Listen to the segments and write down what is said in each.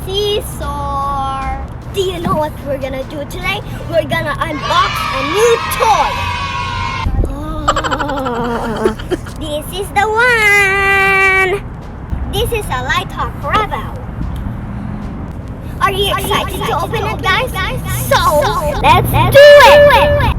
seesaw. Do you know what we're gonna do today? We're gonna unbox a new toy. Oh, this is the one. This is a LiteHawk Rebel. Are you excited to open it, guys? So, let's do it!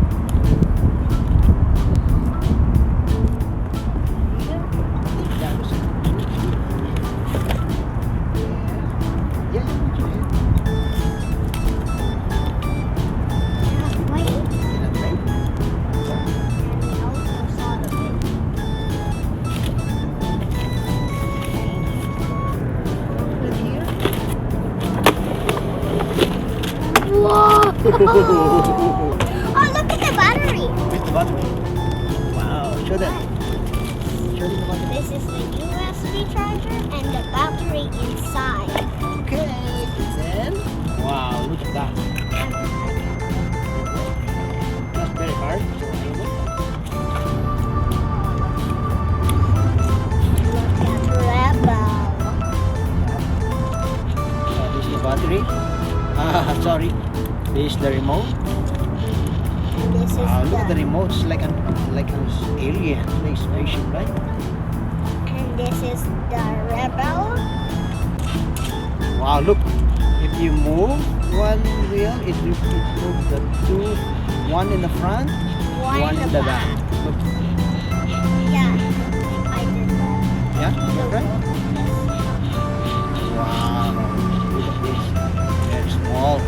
Oh, look at the battery. Where's the battery? Wow, show them. Show them the battery. This is the USB charger and the battery inside. Okay, then. Wow, look at that. That's very hard. Look at Rebel. This is the battery. Sorry. This is the remote. And this is Look at the remote. It's like an alien, like spaceship, right? And this is the Rebel. Wow, look. If you move one wheel, it moves the two. One in the front, one in the back. Look. Yeah, I did that. Yeah, you're right. Wow, look at this. Very small.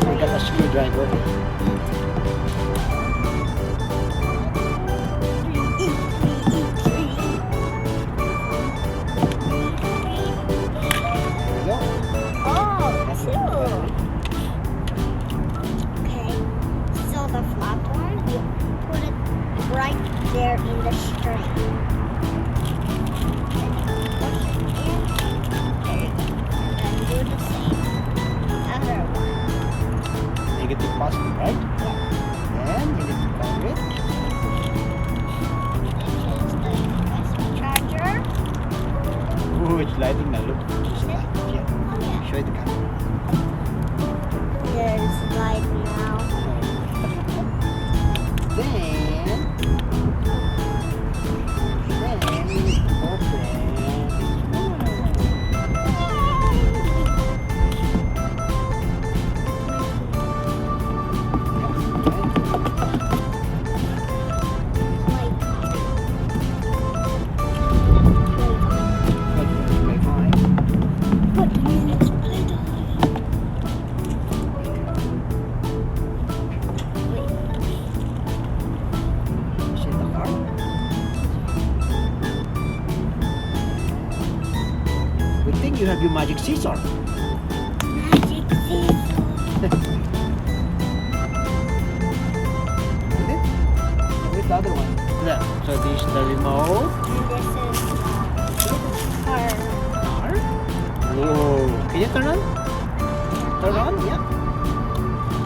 We got a screwdriver. Right there in the string. And do the same. Other one. Negative, positive, right? Then you need to power it. This is the charger. Ooh, it's lighting now. Look. Yeah. Show it the camera. There's light now. Then we need to open. Good thing you have your magic scissor. Magic scissor. With the other one. Yeah. So this is the remote. And this is car. Car. Whoa. Can you turn on? Turn on? Yeah.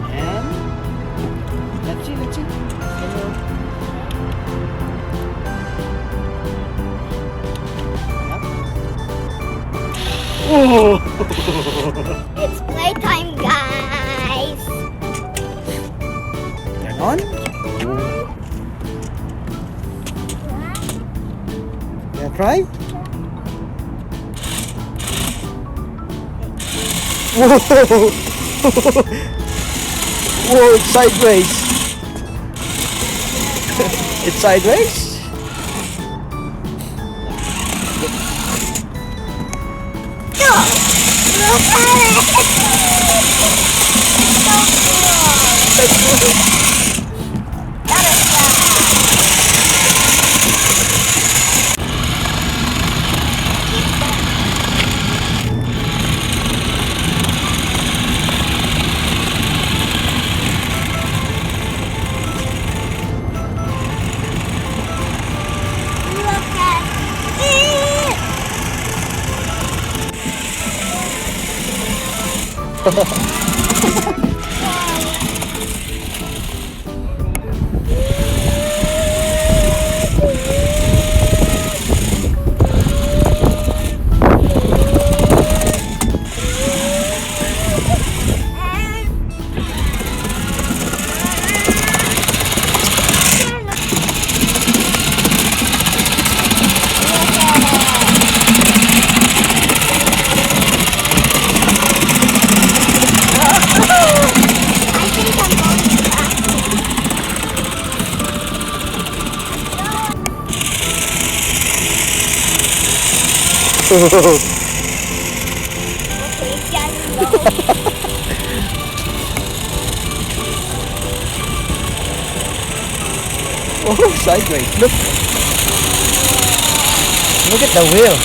And let's see. Hello. Oh. It's playtime, guys. Turn on. Yeah, try. Whoa! Whoa! It's sideways. It's sideways. Look at it! It's so cool! That is Okay, just go. Oh, sideways. Look. Look at the wheel.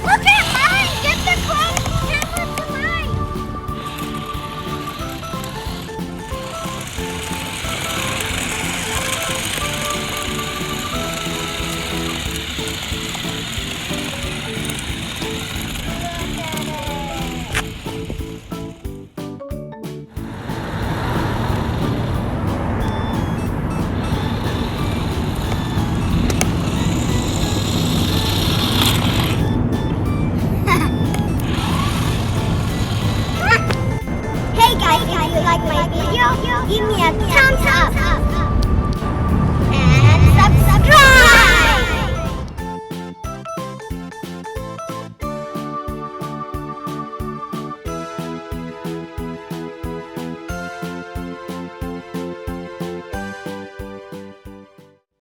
Look at mine! Get the close camera to mine! Hey guys, if you like my video, give me a thumbs up and subscribe!